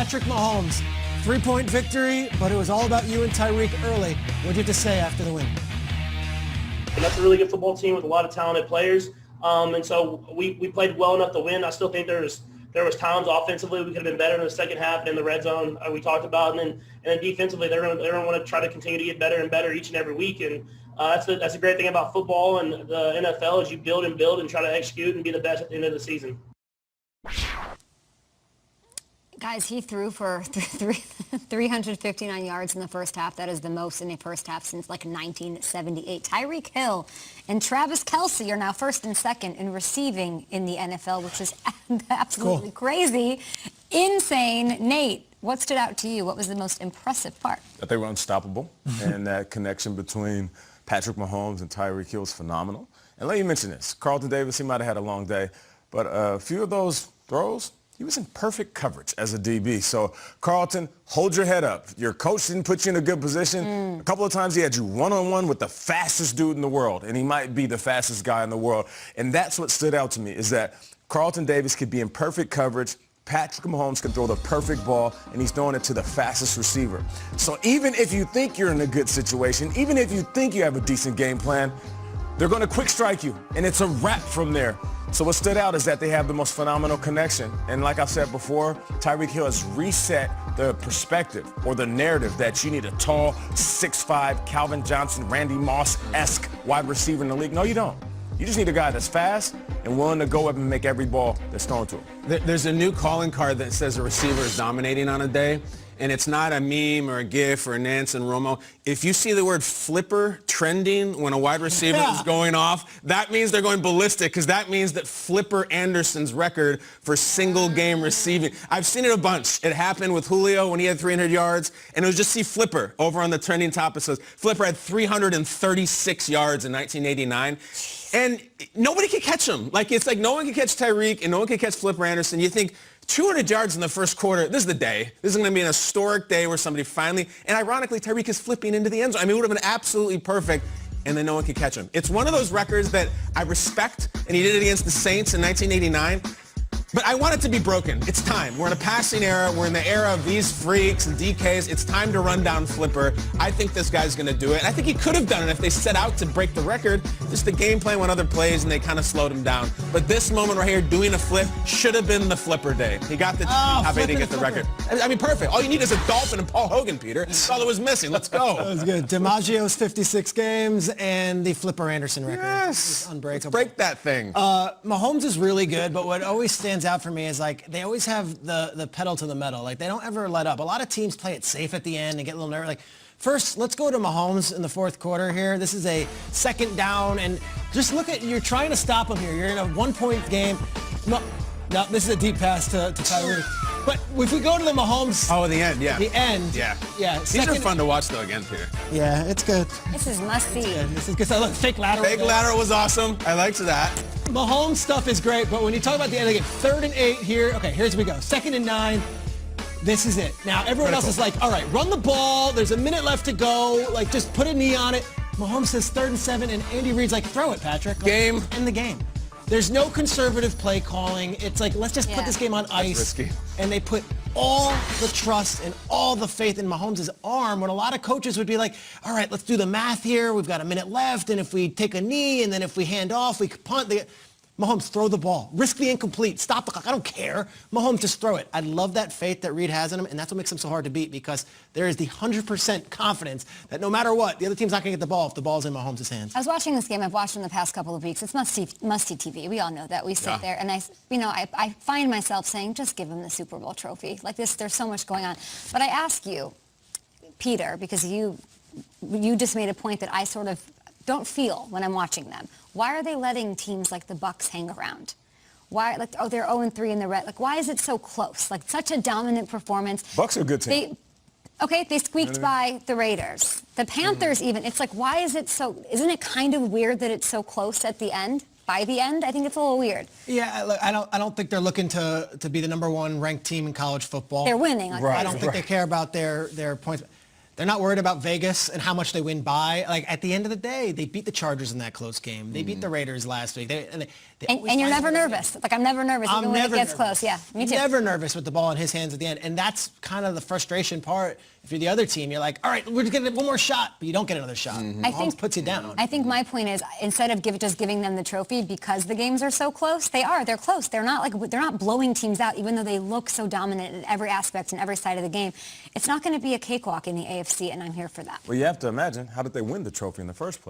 Patrick Mahomes, 3-point victory, but it was all about you and Tyreek early. What did you have to say after the win? And that's a really good football team with a lot of talented players. And so we played well enough to win. I still think there was times offensively we could have been better in the second half and in the red zone we talked about. And then defensively, they're going to want to try to continue to get better and better each and every week. And that's a great thing about football and the NFL is you build and try to execute and be the best at the end of the season. Guys, he threw for 359 yards in the first half. That is the most in a first half since like 1978. Tyreek Hill and Travis Kelce are now first and second in receiving in the NFL, which is absolutely crazy, insane. Nate, what stood out to you? What was the most impressive part? That they were unstoppable, and that connection between Patrick Mahomes and Tyreek Hill is phenomenal. And let me mention this. Carlton Davis, he might have had a long day, but a few of those throws, he was in perfect coverage as a DB. So, Carlton, hold your head up. Your coach didn't put you in a good position. A couple of times he had you one-on-one with the fastest dude in the world, and he might be the fastest guy in the world. And that's what stood out to me, is that Carlton Davis could be in perfect coverage. Patrick Mahomes can throw the perfect ball, and he's throwing it to the fastest receiver. So even if you think you're in a good situation, even if you think you have a decent game plan, they're going to quick strike you, and it's a wrap from there. So what stood out is that they have the most phenomenal connection. And like I said before, Tyreek Hill has reset the perspective or the narrative that you need a tall, 6'5", Calvin Johnson, Randy Moss-esque wide receiver in the league. No, you don't. You just need a guy that's fast and willing to go up and make every ball that's thrown to him. There's a new calling card that says a receiver is dominating on a day. And it's not a meme or a GIF or a Nance and Romo. If you see the word flipper trending when a wide receiver is going off, that means they're going ballistic, because that means that Flipper Anderson's record for single game receiving. I've seen it a bunch. It happened with Julio when he had 300 yards, and it was just see Flipper over on the trending top. It says Flipper had 336 yards in 1989. And nobody could catch him. It's like no one can catch Tyreek and no one can catch Flipper Anderson. You think 200 yards in the first quarter, this is the day. This is going to be an historic day where somebody finally, and ironically, Tyreek is flipping into the end zone. I mean, it would have been absolutely perfect, and then no one could catch him. It's one of those records that I respect, and he did it against the Saints in 1989. But I want it to be broken. It's time. We're in a passing era. We're in the era of these freaks and DKs. It's time to run down Flipper. I think this guy's going to do it. I think he could have done it if they set out to break the record. Just the game plan went other plays, and they kind of slowed him down. But this moment right here, doing a flip, should have been the Flipper day. He got the how they didn't get the record. I mean, perfect. All you need is a Dolphin and Paul Hogan, Peter. That's all that was missing. Let's go. That was good. DiMaggio's 56 games and the Flipper Anderson record. Yes. It's unbreakable. Let's break that thing. Mahomes is really good, but what always stands out for me is they always have the pedal to the metal. They don't ever let up. A lot of teams play it safe at the end and get a little nervous. First, let's go to Mahomes in the fourth quarter here. This is a second down, and just look at, you're trying to stop him here. You're in a 1-point game. No, this is a deep pass to Tyreek. But if we go to the Mahomes... Oh, the end, yeah. The end. Yeah. Yeah. These are fun to watch, though, again, Peter. Yeah, it's good. This is must-see. This is good. So look, fake lateral. Fake lateral was awesome. I liked that. Mahomes stuff is great, but when you talk about the end, they get 3rd and 8 here. Okay, here's we go. 2nd and 9. This is it. Now, everyone else is like, all right, run the ball. There's a minute left to go. Just put a knee on it. Mahomes says 3rd and 7, and Andy Reid's like, throw it, Patrick. Game. End the game. There's no conservative play calling. It's like, let's just put this game on ice. Risky. And they put all the trust and all the faith in Mahomes' arm, when a lot of coaches would be like, all right, let's do the math here. We've got a minute left, and if we take a knee, and then if we hand off, we punt. Mahomes, throw the ball. Risk the incomplete. Stop the clock. I don't care. Mahomes, just throw it. I love that faith that Reid has in him, and that's what makes him so hard to beat, because there is the 100% confidence that no matter what, the other team's not going to get the ball if the ball's in Mahomes' hands. I was watching this game. I've watched it in the past couple of weeks. It's must-see TV. We all know that. We sit there, and I find myself saying, just give him the Super Bowl trophy. There's so much going on. But I ask you, Peter, because you just made a point that I sort of don't feel when I'm watching them. Why are they letting teams like the Bucs hang around? Why, they're 0-3 in the red. Why is it so close? Such a dominant performance. Bucs are a good team. They squeaked by the Raiders. The Panthers even. It's why is it so, isn't it kind of weird that it's so close at the end? By the end, I think it's a little weird. Yeah, look, I don't think they're looking to be the #1 ranked team in college football. They're winning. I don't think they care about their points. They're not worried about Vegas and how much they win by. Like, at the end of the day, they beat the Chargers in that close game. They beat the Raiders last week. And you're never nervous. Like, I'm never nervous even when it gets close. Yeah, me too. Never nervous with the ball in his hands at the end. And that's kind of the frustration part. If you're the other team, you're like, all right, we're getting one more shot, but you don't get another shot. I think puts you down. I think my point is, instead of just giving them the trophy because the games are so close, they're close. They're not blowing teams out, even though they look so dominant in every aspect and every side of the game. It's not going to be a cakewalk in the AFC, and I'm here for that. Well, you have to imagine, how did they win the trophy in the first place?